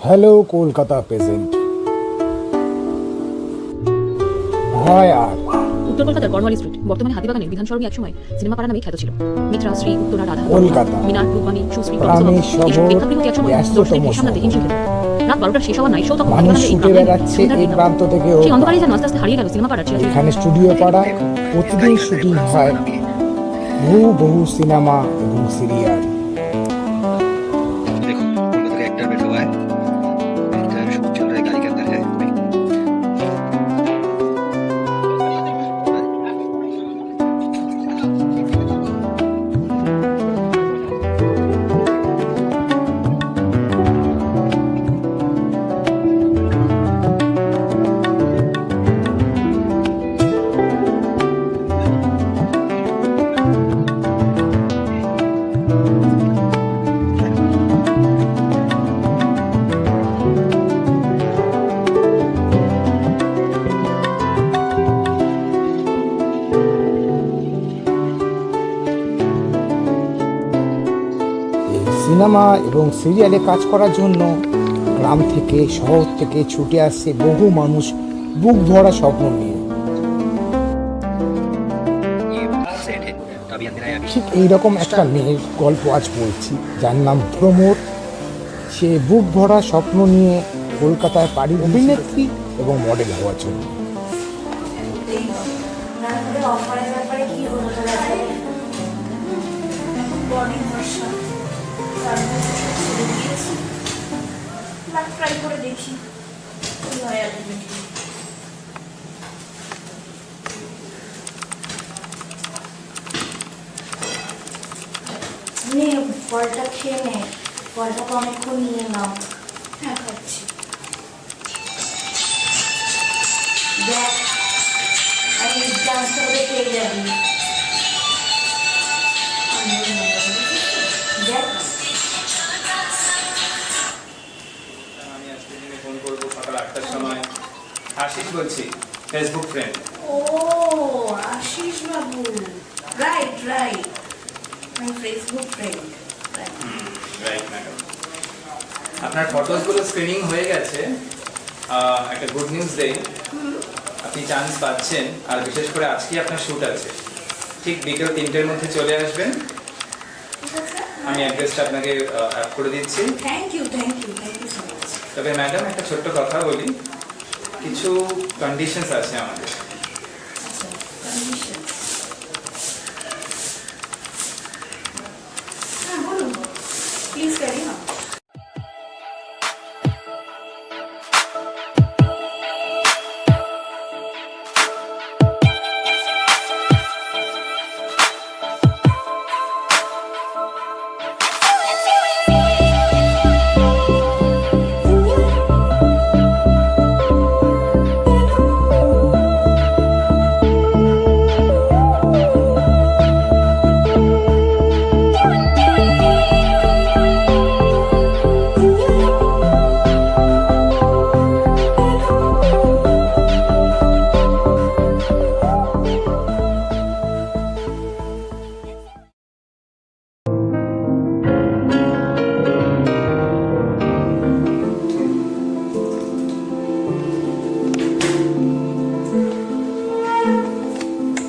Hello Kolkata present হয় আর উত্তর কলকাতার বর্ণওয়ালি স্ট্রিট বর্তমানে হাতিবাগানের বিধানসরণী একসময় সিনেমা পাড়া নামে খ্যাত ছিল। মিত্রা, শ্রী, উত্তরা, রাধা, কলকাতা মিনার, রূপবাণী, সুশ্রী, গ্রামের শহর, ব্যস্ততম সামলাতে হিমশিম খেত। রাত 12টার শেষ হওয়ার নাই শো তখন মানুষ হাতিবাগানের এই ছুটে গ্রামে বেড়াচ্ছে সন্ধ্যার এই দিন প্রান্ত থেকে সেই অন্ধকারে যেন আস্তে আস্তে হারিয়ে গেল সিনেমা পাড়ার চিরাচরিত। এখানে স্টুডিও পাড়া প্রতিদিন শুটিং হয় বহু বহু সিনেমা এবং সিরিয়াল। देखो कोलकाता का एक्टर बैठा हुआ है, इधर शूट चल रहा है, गाड़ी के अंदर है। সিনেমা এবং সিরিয়ালে কাজ করার জন্য গ্রাম থেকে শহর থেকে ছুটে আসছে বহু মানুষ বুক ভরা স্বপ্ন নিয়ে। ये सेट है, तो अभी अंधेरा है। अभी ঠিক এইরকম একটা মেয়ের গল্প আজ বলছি, যার নাম প্রমোদ। সে বুক ভরা স্বপ্ন নিয়ে কলকাতায় পাড়ি অভিনেত্রী এবং মডেল হওয়ার জন্য। ট্রাই করে দেখি কি হয় আলটিমেটলি। নে ফলটা খেয়ে নে, ফলটা তো অনেকক্ষণ নিয়ে নাও। হ্যাঁ খাচ্ছি। দেখ আমি ডান্স করে পেয়ে যাবি। দেখ আমি আজকে দিনে ফোন করবো সকাল 8টার সময়। আশিস বলছি, Facebook friend. O Ashis Babu, right right, my Facebook friend. Right madam, আপনার ফটোসগুলো স্ক্রিনিং হয়ে গেছে। একটা গুড নিউজ দেই, আপনি চান্স পাচ্ছেন। আর বিশেষ করে আজকে আপনার শ্যুট আছে, ঠিক বিকেল 3টের মধ্যে চলে আসবেন। আমি অ্যাড্রেসটা আপনাকে অ্যাড করে দিচ্ছি। Thank you thank you thank you so much. তবে ম্যাডাম একটা ছোট্ট কথা বলি, কিছু কন্ডিশনস আছে আমাদের। আচ্ছা কন্ডিশন, হ্যাঁ বলুন, প্লিজ ক্যারি অন।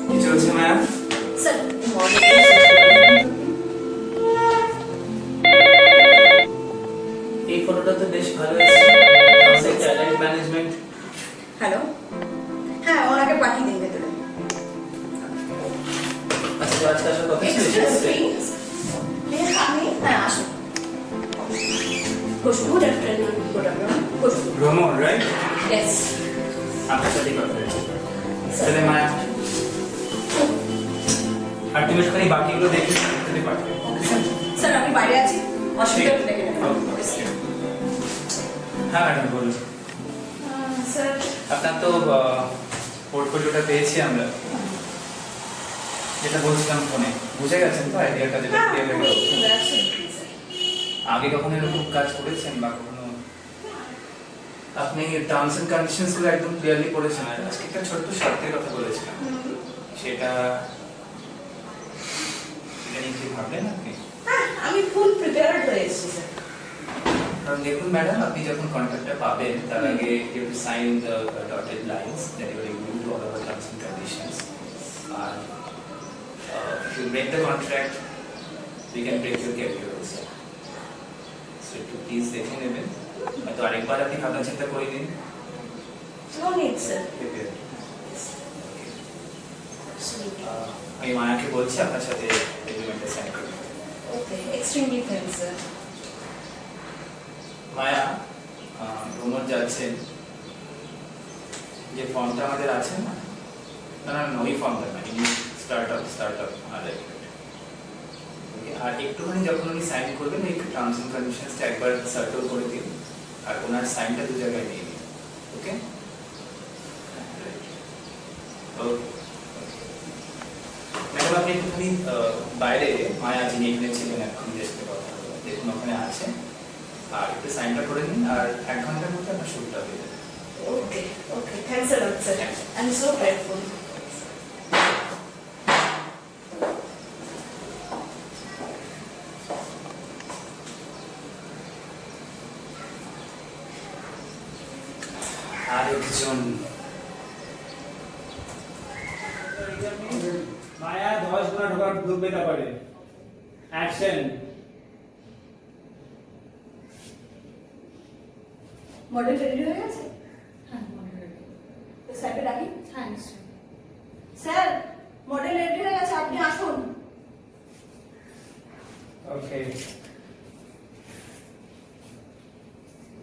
কি চলছে ম্যাম? স্যার এই ফটোটা তো বেশ ভালো এসেছে, ট্যালেন্ট ম্যানেজমেন্ট। হ্যালো, হ্যাঁ ওনাকে পাঠিয়ে দিন ভেতরে। আচ্ছা, তো আজকে আসার কথা ছিল। এক্সকিউজ মি, আপনি হ্যাঁ আসুন। বসুন। Good afternoon. Good afternoon. বসুন। ভ্রমণ, রাইট? ইয়েস আপনার সাথে কথা হয়েছে। তাহলে মায়া, আর তুমি একটুখানি বাকিগুলো দেখে যদি পাঠাবে। স্যার আমি বাইরে আছি, অসুবিধা হলে ডেকে নেবেন। হ্যাঁ ম্যাডাম বলুন। স্যার আপনার তো পোর্টফোলিওটা পেয়েছি আমরা, যেটা বলছিলাম ফোনে। বুঝে গেছেন তো আইডিয়াটা, যেটা হ্যাঁ ক্লিয়ার হয়ে গেল? Absolutely sir. আগে কখনো এরকম কাজ করেছেন বা কখনো আপনি টার্মস এন্ড কন্ডিশনস গুলো একদম ক্লিয়ারলি পড়েছেন? আর আজকে একটা ছোট্ট শর্তের কথা বলেছিলাম, সেটা নিয়ে কি ভাবলেন আপনি? আমি ফুল প্রিপেয়ার্ড হয়ে এসেছি স্যার। কারণ দেখুন ম্যাডাম, আপনি যখন কন্ট্রাক্টটা পাবেন তার আগে you to sign the dotted lines that you are agreeing to all our terms and conditions, আর if you break the contract we can break your career also. So একটু প্লিজ দেখে নেবেন, হয়তো আরেকবার আপনি ভাবনা চিন্তা করে নিন। No need, sir. আমি মায়াকে বলছি আপনার সাথে এগ্রিমেন্টে সাইন করবেন। Okay, extremely thanks, sir. মায়া, ভ্রমণ যাচ্ছেন, যে ফর্মটা আমাদের আছে না, না না না, ওই ফর্মটা না, স্টার্ট আপ আর একটুখানি যখন উনি সাইন করবেন এই টার্মস এন্ড কন্ডিশনসটা একবার সার্কেল করে দিন, আর ওনার সাইনটা দু জায়গায় নিয়ে নিন। ওকে ওকে ম্যাডাম, আপনি একটুখানি বাইরে মায়া যিনি এখানে ছিলেন এখন দেখতে কথা বলবেন, দেখুন ওখানে আছে, আর একটু সাইনটা করে নিন, আর 1 ঘন্টার মধ্যে আপনার শুটটা হয়ে যাবে। Okay, okay. Thanks a lot, sir. I'm so grateful. আরেকজন মায়া 10 গুণা ঢোকার ঢুকবে তারপরে অ্যাকশন। মডেল রেডি হয়ে গেছে? হ্যাঁ, মডেল রেডি। তো স্যারকে ডাকি? হ্যাঁ, নিশ্চয়ই। স্যার, মডেল রেডি হয়ে গেছে, আপনি আসুন। ওকে,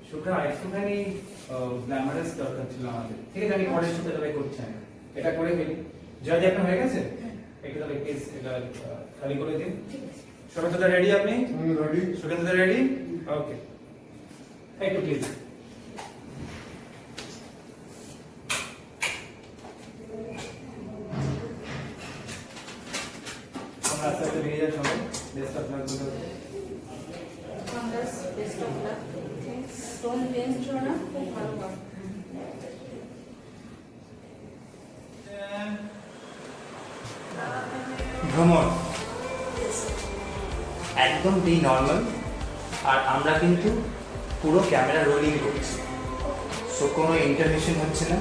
শুটটা একটুখানি গ্ল্যামারাস দরকার ছিল আমাদের, ঠিক আছে? আমি পরের শুটে তবে করছি, আমি এটা করে ফেলি। জয় আপনার হয়ে গেছে? একটু তাহলে প্লিজ এটা খালি করে দিন। সুগন্ধদা রেডি? আপনি রেডি? সুগন্ধদা রেডি? ওকে, একটু প্লিজ। আমরা আস্তে আস্তে বেরিয়ে যাওয়ার সময় বেস্ট অফ লাক বলতে best of luck. Thanks. Tone change করো না, খুব ভালো কাজ। ভ্রমণ একদম বি নর্মাল, আর আমরা কিন্তু পুরো ক্যামেরা রোলিং করছি, সো কোনো ইন্টারভেনশন হচ্ছে না।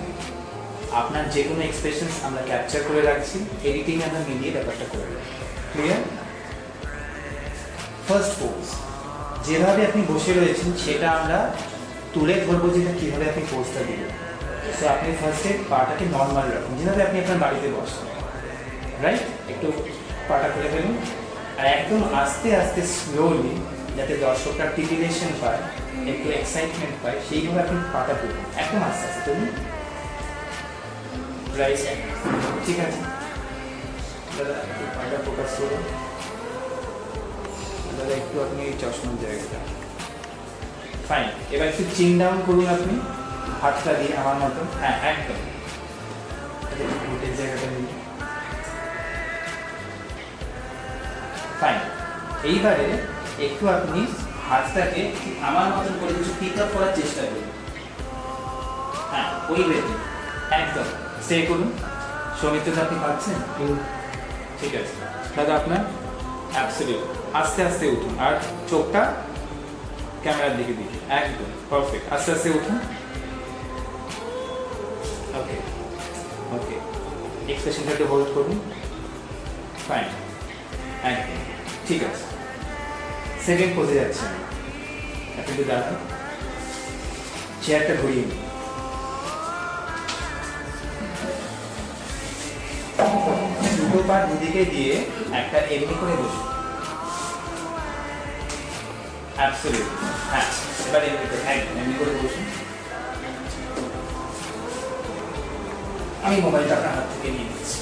আপনার যে কোনো এক্সপ্রেশনস আমরা ক্যাপচার করে রাখছি, এডিটিং আমরা মিলিয়ে ব্যাপারটা করে রাখছি। ক্লিয়ার? ফার্স্ট পোজ যেভাবে আপনি বসে রয়েছেন সেটা আমরা তুলে ধরবো, যেটা কীভাবে আপনি পোজটা দিবেন। সো আপনি ফার্স্টে পাটাকে নর্মাল রাখুন, যেভাবে আপনি আপনার বাড়িতে বসেন, রাইট? একটু পাটা খুলে ফেলুন, আর একদম আস্তে আস্তে স্লোলি, যাতে দর্শকরা টিটিলেশন পায়, একটু এক্সাইটমেন্ট পায়, সেইভাবে আপনি পাটা তুলুন, একদম আস্তে আস্তে তুলুন। রাইট, ঠিক আছে দাদা, একটু পাটা ফোকাস করুন দাদা, একটু আপনি এই চশমার জায়গাটা, ফাইন। এবার একটু চিন ডাউন করুন আপনি হাতটা দিয়ে আমার মতো, হ্যাঁ একদম, ঘুটের জায়গাটা নিয়ে, ফাইন। এইবারে একটু আপনি হাতটাকে আমার মতন করে কিছু পিক আপ করার চেষ্টা করুন, হ্যাঁ ওই ওয়েতে একদম স্টে করুন। সৌমিত্র আপনি পাচ্ছেন? ঠিক আছে দাদা, আপনার অ্যাবসলিউট আস্তে আস্তে উঠুন, আর চোখটা ক্যামেরার দিকে দিকে, একদম পারফেক্ট, আস্তে আস্তে উঠুন। ওকে ওকে, এক্সপ্রেশনটা একটু হোল্ড করুন, ফাইন, একদম ঠিক আছে। সেকেন্ড পোজে যাচ্ছে, আপনি একটু দাঁড়ান, চেয়ারটা ঘুরিয়ে নিন, দুটো পা দুদিকে দিয়ে একটা এমনি করে বসুন, অ্যাবসলিউটলি, হ্যাঁ এবার এমনি করে, একদম এমনি করে বসুন। আমি মোবাইলটা আপনার হাত থেকে নিয়ে নিচ্ছি।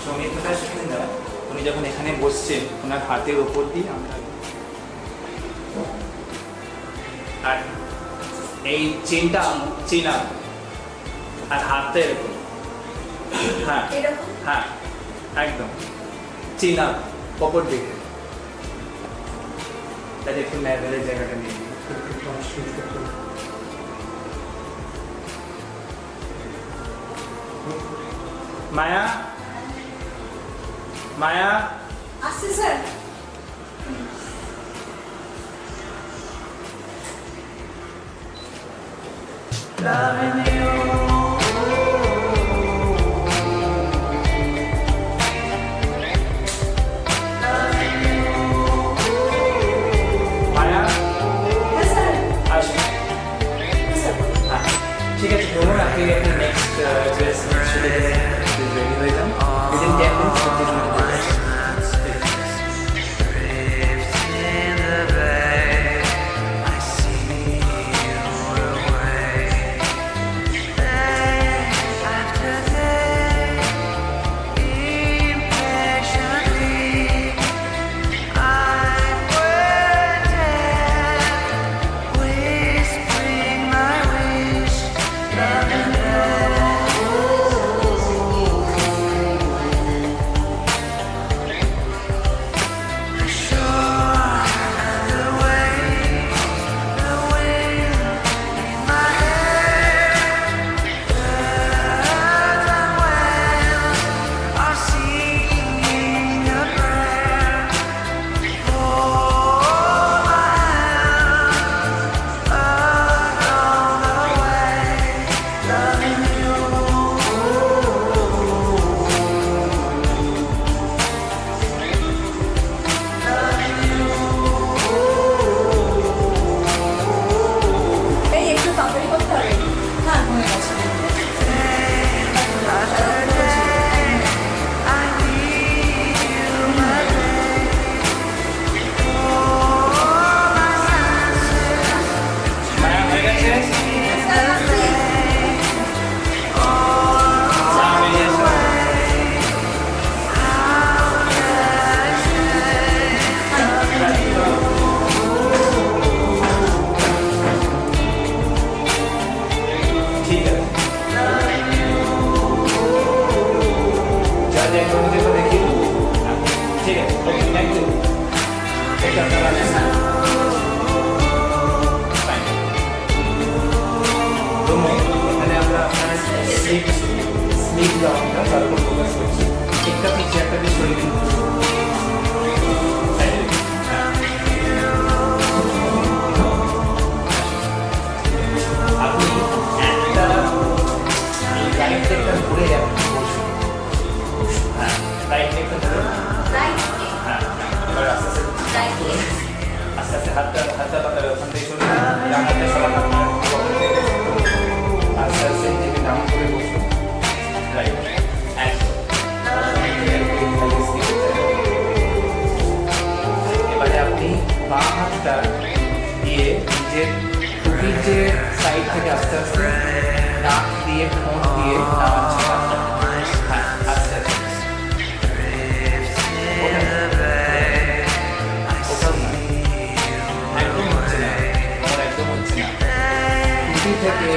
সৌমিত্রটা সেখানে দাঁড়া, উনি যখন এখানে বসছেন ওনার হাতের ওপর দিয়ে আমরা, আর এই চেনটা চেনা, আর হাতটা এরকম, হ্যাঁ হ্যাঁ একদম চেনা ওপর দিকে, তাহলে একটু লেভেলের জায়গাটা নিয়ে নিন। মায়া, মায়া আসছে স্যার। মায়া হ্যাঁ স্যার আসুন। হ্যাঁ স্যার হ্যাঁ, ঠিক আছে ধরুন আপনি আপনি নেক্সট ড্রেস শুটে রেডি হয়ে যান উইদিন 10 মিনিটস এই একটু তাড়াতাড়ি করতে হবে হ্যাঁ হয়ে গেছে মায়া হয়ে গেছে বেরিয়ে আসো। ঠিক আছে যা যা একটু মুझे तो देखिए ठीक है ओके थैंक यू एक करता रहना है फाइन दोनों এখানে আমরা আপনার স্লিপ ডাউনটা তারপর ফোকাস করছি একটা পিছে একটা দিয়ে সরিয়ে দিন সাইডে হ্যাঁ আপনি একটা এই রাইট লেগটা ঘুরে আপনি বসুন হ্যাঁ রাইট লেগটা ধরে রাইট হ্যাঁ এবার আস্তে আস্তে রাইট আস্তে আস্তে হাতটা পাতালে ওখান থেকে সরে ডান হাতে সরান আপনার পকেট থেকে আস্তে আস্তে নিজেকে ডাউন করে বসুন রাইট একদম এবারে আপনি বাম হাতটা দিয়ে নিজের টুপির যে সাইড থেকে আস্তে আস্তে নাক দিয়ে ঠোঁট দিয়ে নামাচ্ছেন হাতটা হ্যাঁ আস্তে আস্তে ওঠান। ওঠান না। একদম হচ্ছে না আমার একদম হচ্ছে না টুপি থেকে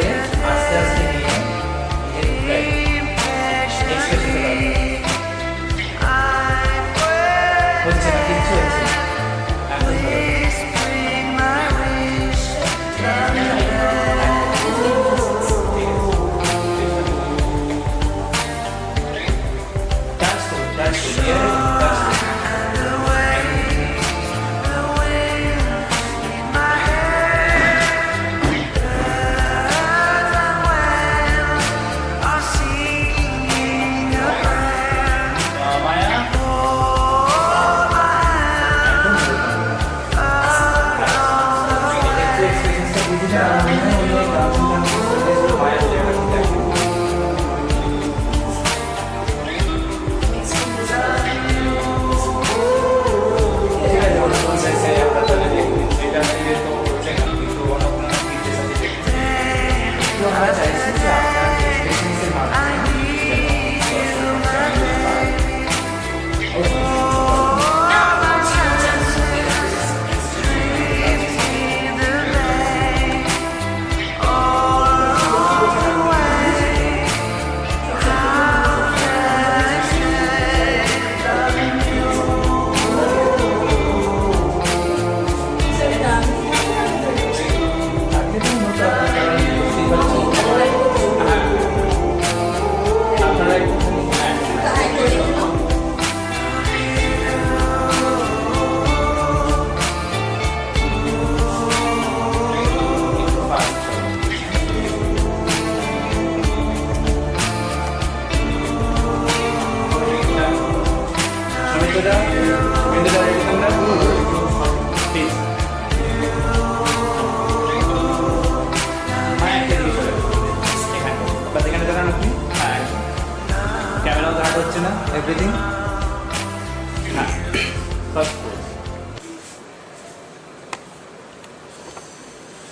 আস্তে আস্তে নিয়ে হচ্ছে না কিচ্ছু হচ্ছে না একদম ভালো। ঠিক আছে।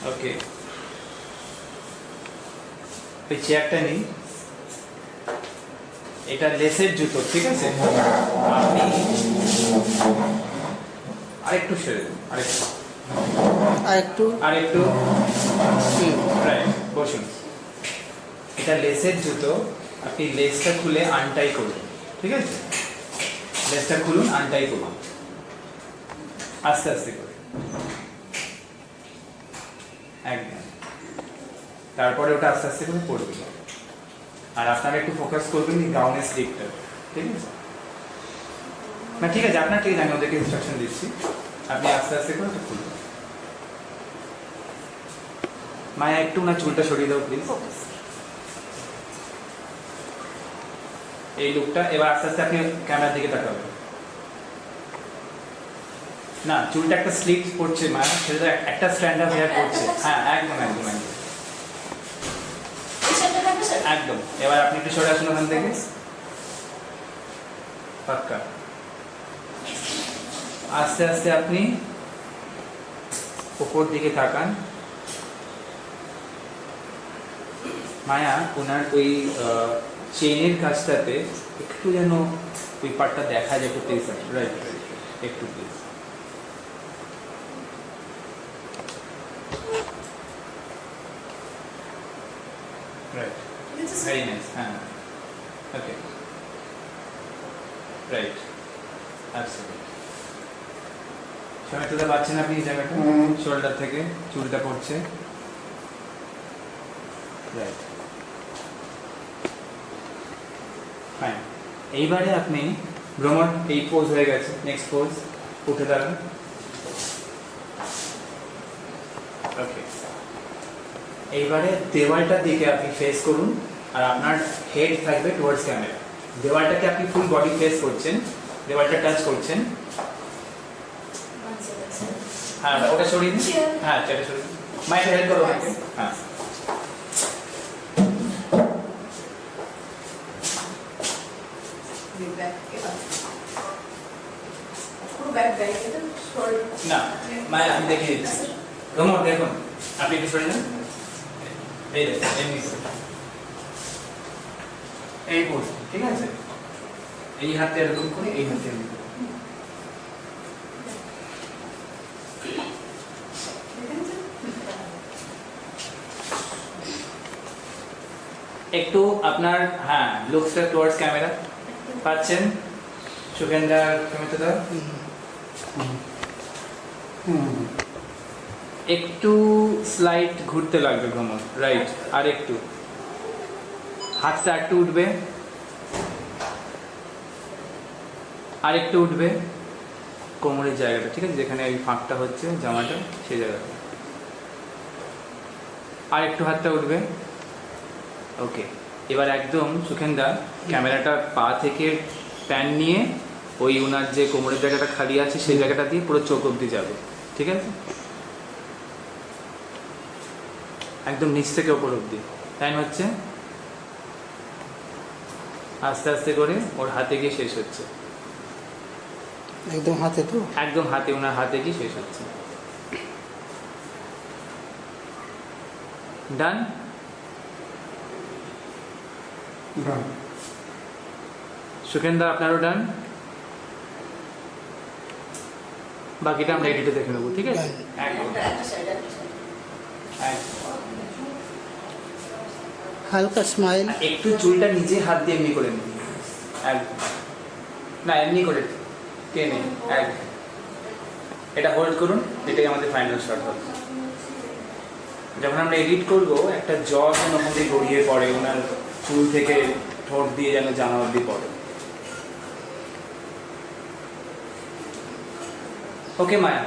ওকে, এই চেয়ারটা নিন, এটা লেসের জুতো, ঠিক আছে? আপনি আরেকটু সেরে দিন, আরেকটু রাইট, বসুন। এটা লেসের জুতো, আপনি লেসটা খুলে আনটাই করুন, ঠিক আছে? লেসটা খুলুন, আনটাই করুন, আস্তে আস্তে করে, একদম। তারপরে ওটা আস্তে আস্তে করে পড়বে। আর আপনারা একটু ফোকাস করবেন এই গাউনের স্লিপটা, ঠিক আছে? না ঠিক আছে, আপনার ঠিক আছে, আমি ওদেরকে ইনস্ট্রাকশন দিচ্ছি, আপনি আস্তে আস্তে করে ওটা খুলবেন। মায়া একটু না চুলটা সরিয়ে দাও প্লিজ। এই লুকটা এবার আস্তে আস্তে আপনি ক্যামেরার দিকে তাকাবেন। না, চুলটা একটা স্লিপ পড়ছে মায়া, সেটা একটা স্ট্যান্ড আপ হেয়ার পড়ছে। হ্যাঁ, একদম একদম একদম একদম। এবার আপনি একটু সরে আসুন ওখান থেকে, পাক্কা। আস্তে আস্তে আপনি উপর দিকে তাকান। মায়া, ওনার ওই চেইনের কাজটাতে একটু যেন ওই পার্টটা দেখা যায়, একটু প্লিজ। রাইট, একটু প্লিজ। Right, very nice. হ্যাঁ, ওকে, রাইট, অ্যাবসলিউটলি। সবাই তো পাচ্ছেন আপনি এই জায়গাটা, শোল্ডার থেকে চুলটা পড়ছে। Right, fine. এইবারে আপনি ভ্রমণ, এই পোজ হয়ে গেছে, নেক্সট পোজ, উঠে দাঁড়ান। ওকে, এইবারে দেওয়ালটার দিকে আপনি ফেস করুন, আর আপনার হেড থাকবে টুয়ার্ডস ক্যামেরা। দেওয়ালটাকে আপনি ফুল বডি ফেস করছেন, দেওয়ালটা টাচ করছেন। হ্যাঁ, ওটা সরিয়ে দিন। হ্যাঁ, চেয়ারটা সরিয়ে দিন। মাইকে হেল্প করো আমাকে। হ্যাঁ, না মায়া, আমি দেখিয়ে দিচ্ছি। রোমন দেখুন, আপনি একটু সরে যান। এই দেখুন, এমনি এই পোজ, ঠিক আছে? এই হাতে এরকম করে, এই হাতে এরকম করে। একটু আপনার, হ্যাঁ, লুকসটা টুয়ার্ডস ক্যামেরা পাচ্ছেন। সুখেন্দা, ক্যামেরাটা দাও। একটু স্লাইড ঘুরতে লাগবে ভ্রমণ, রাইট। আর একটু হাতটা একটু উঠবে, আর একটু উঠবে কোমরের জায়গাটা, ঠিক আছে? যেখানে ওই ফাঁকটা হচ্ছে জামাটা, সেই জায়গাটা। আর একটু হাতটা উঠবে। ওকে, এবার একদম সুখেন্দা ক্যামেরাটা পা থেকে প্যান নিয়ে ওই ওনার যে কোমরের জায়গাটা খালি আছে সেই জায়গাটা দিয়ে পুরো চোখ অবধি যাবে, ঠিক আছে? একদম নিচ থেকে ওপর অবধি। টাইম হচ্ছে, আস্তে আস্তে করে ওর হাতে গিয়ে শেষ হচ্ছে। একদম হাতে তো, একদম হাতে, ওনার হাতে গিয়ে শেষ হচ্ছে। ডান। সুখেন্দা, আপনারও ডান। বাকিটা আমরা এডিটে দেখে নেবো, ঠিক আছে? একদম হালকা স্মাইল। একটু চুলটা নিজে হাত দিয়ে এমনি করে নিন, একদম। না, এমনি করে টেনে, একদম। এটা হোল্ড করুন, এটাই আমাদের ফাইনাল শট হবে। যখন আমরা এডিট করব, একটা জ যেন ওখানে গড়িয়ে পড়ে, ওনার চুল থেকে ঠোঁট দিয়ে যেন জামা অবধি পড়ে। ওকে মায়া,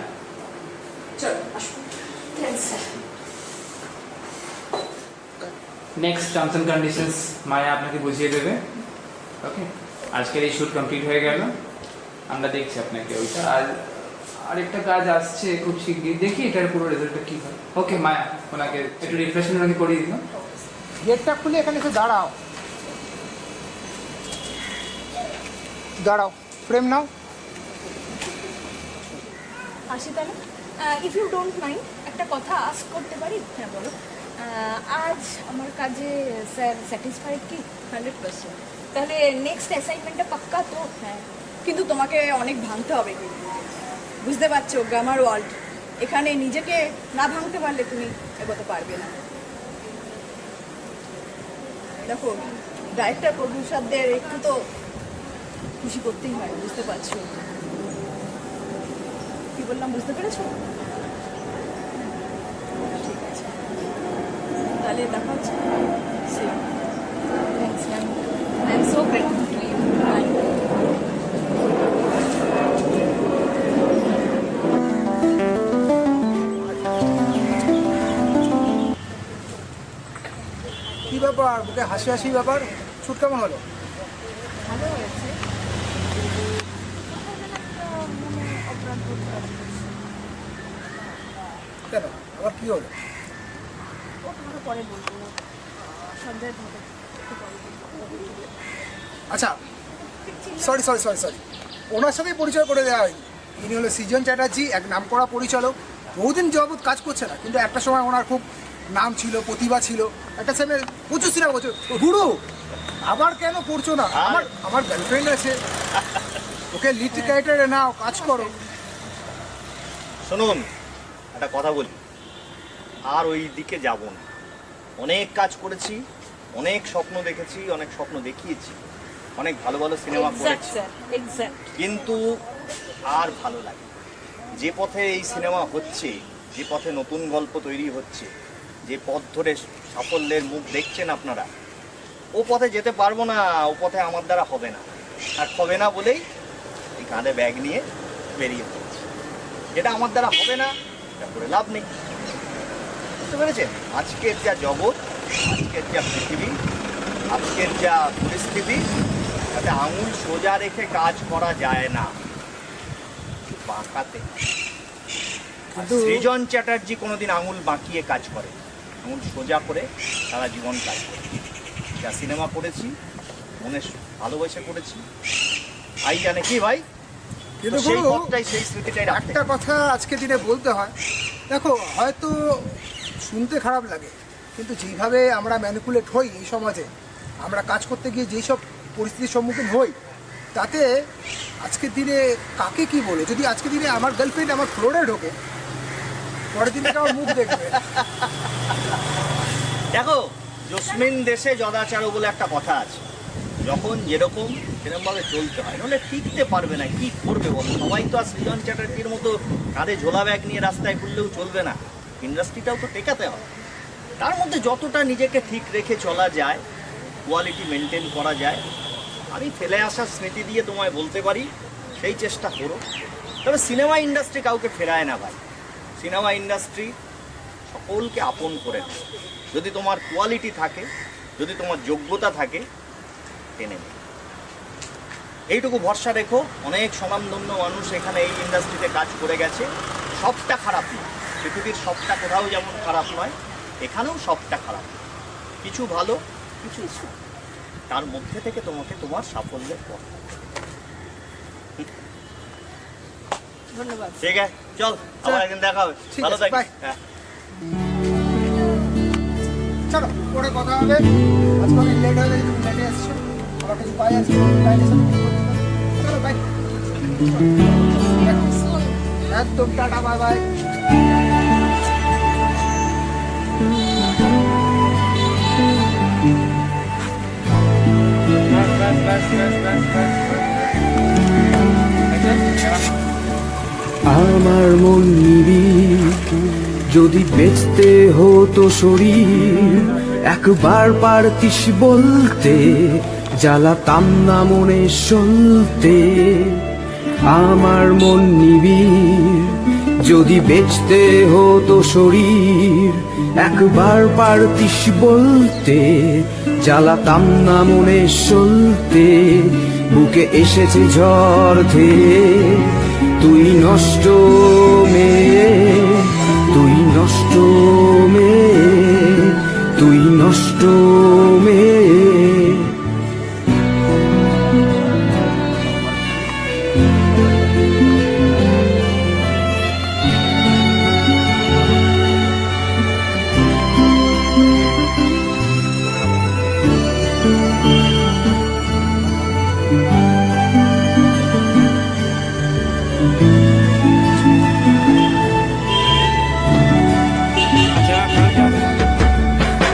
নেক্সট টার্মস অ্যান্ড কন্ডিশনস মায়া আপনাকে বুঝিয়ে দেবে। ওকে, আজকের এই শ্যুট কমপ্লিট হয়ে গেল, আমরা দেখছি আপনাকে ওইটা। আর আরেকটা কাজ আসছে খুব শিগগির, দেখি এটার পুরো রেজাল্টটা কী হয়। ওকে মায়া, ওনাকে একটু রিফ্রেশমেন্ট ওনাকে করিয়ে দিলাম। গেটটা খুলে এখানে এসে দাঁড়াও, দাঁড়াও, ফ্রেম নাও। আসি তাহলে, ইফ ইউ ডোন্ট মাইন্ড একটা একটা কথা আস্ক করতে পারি? হ্যাঁ বলো। আজ আমার কাজে স্যার স্যাটিসফাইড কি? 100%। তাহলে নেক্সট অ্যাসাইনমেন্টটা পাক্কা তো? হ্যাঁ, কিন্তু তোমাকে অনেক ভাঙতে হবে, কিন্তু বুঝতে পারছো গ্রামার ওয়ার্ল্ড, এখানে নিজেকে না ভাঙতে পারলে তুমি এগোতে পারবে না। দেখো, ডাইরেক্টর প্রডিউসারদের একটু তো খুশি করতেই হয়, বুঝতে পারছো? কি বললাম, বুঝতে পেরেছো? ঠিক আছে, তাহলে দেখা হচ্ছে। Thanks ma'am, I am so grateful to you. Bye. কি ব্যাপার, বুকে হাসি হাসি ব্যাপার? শুট কেমন হলো? ভালো হয়েছে। কেন, আবার কি হলো? ও তোমাকে পরে বলবো, সন্ধ্যায় তোমাকে একটু পরে বলবো। আচ্ছা, সরি সরি সরি সরি, ওনার সাথেই পরিচয় করে দেওয়া হয়নি। ইনি হলো সৃজন চ্যাটার্জি, এক নামকরা পরিচালক। বহুদিন যাবৎ কাজ করছে না, কিন্তু একটা সময় ওনার খুব নাম ছিল, প্রতিভা ছিল। একটা ছেলে প্রচুর সিনেমা করছে। গুরু, আবার কেন করছো না? আমার গার্লফ্রেন্ড আছে, ওকে লিড ক্যারেক্টারে নাও, কাজ করো। শুনুন, একটা কথা বলি, আর ওই দিকে যাব না। অনেক কাজ করেছি, অনেক স্বপ্ন দেখেছি, অনেক স্বপ্ন দেখিয়েছি, অনেক ভালো ভালো সিনেমা করেছি, কিন্তু আর ভালো লাগে যে পথে এই সিনেমা হচ্ছে, যে পথে নতুন গল্প তৈরি হচ্ছে, যে পথ ধরে সাফল্যের মুখ দেখছেন আপনারা, ও পথে যেতে পারবো না। ও পথে আমার দ্বারা হবে না, আর হবে না বলেই এই কাঁধে ব্যাগ নিয়ে বেরিয়ে পড়ছি। যেটা আমার দ্বারা হবে না এটা করে লাভ নেই, বুঝতে পেরেছেন? আজকের যা জগৎ, আজকের যা পৃথিবী, আজকের যা পরিস্থিতি, তাতে আঙুল সোজা রেখে কাজ করা যায় না, বাঁকাতে। সৃজন চ্যাটার্জি কোনোদিন আঙুল বাঁকিয়ে কাজ করে, আঙুল সোজা করে সারা জীবন কাজ করে। যা সিনেমা করেছি মনে ভালোবেসে করেছি, ভাই জানে কি ভাই, কিন্তু সেই গুরু, পথটাই, সেই স্মৃতিটাই রাখতে। একটা কথা আজকে দিনে বলতে হয়, দেখো হয়তো শুনতে খারাপ লাগে, কিন্তু যেভাবে আমরা ম্যানিপুলেট হই এই সমাজে, আমরা কাজ করতে গিয়ে যেই সব পরিস্থিতির সম্মুখীন হই, তাতে আজকের দিনে কাকে কি বলে? যদি আজকের দিনে আমার গার্লফ্রেন্ড আমার ফ্লোরে ঢোকে, পরের দিনে আমার মুখ দেখবে। দেখো, জসমিন দেশে যদাচার বলে একটা কথা আছে, যখন যেরকম সেরকমভাবে চলতে হয়, নাহলে টিকতে পারবে না। কি করবে বলো? সবাই তো আর সৃজন চ্যাটার্জির মতো কাঁধে ঝোলা ব্যাগ নিয়ে রাস্তায় ঘুরলেও চলবে না, ইন্ডাস্ট্রিটাও তো টেকাতে হবে। তার মধ্যে যতটা নিজেকে ঠিক রেখে চলা যায়, কোয়ালিটি মেনটেন করা যায়, আমি ফেলে আসার স্মৃতি দিয়ে তোমায় বলতে পারি সেই চেষ্টা করো। তবে সিনেমা ইন্ডাস্ট্রি কাউকে ফেরায় না ভাই, সিনেমা ইন্ডাস্ট্রি সকলকে আপন করে নেয়। যদি তোমার কোয়ালিটি থাকে, যদি তোমার যোগ্যতা থাকে, টেনে নেয়। এইটুকু ভরসা রেখো। অনেক স্বনামধন্য মানুষ এখানে এই ইন্ডাস্ট্রিতে কাজ করে গেছে, সবটা খারাপ নয়। পৃথিবীর সবটা কোথাও যেমন খারাপ নয়, এখানেও সবটা খারাপ, কিছু ভালো, কিছু তার মধ্যে থেকে তোমাকে তোমার সাফল্যের পথ। ধন্যবাদ। ঠিক আছে, চল, আবার একদিন দেখা হবে। ঠিক ভালো আছে, থাকিস। bye. হ্যাঁ। চলো, পরে কথা হবে। আজকে অনেক লেট হয়ে গেছে, তুমি লেটে এসছো, আমার কিছু পাই আছে, চলো বাই। একদম টাটা, বাই বাই। আমার মন নিবিড়, যদি বেচতে হতো শরীর, একবার পারতিস বলতে, জ্বালাতাম না মনে সলতে। আমার মন নিবিড়, যদি বেচতে হতো শরীর, একবার পারতিস বলতে, জ্বালাতাম না মনে সলতে। বুকে এসেছে ঝড় ধেয়ে, তুই নষ্ট মেয়ে, তুই নষ্ট মেয়ে, তুই নষ্ট মেয়ে।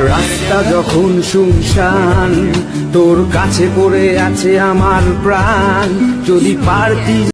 রাস্তা যখন শুনশান, তোর কাছে পড়ে আছে আমার প্রাণ, যদি পারতি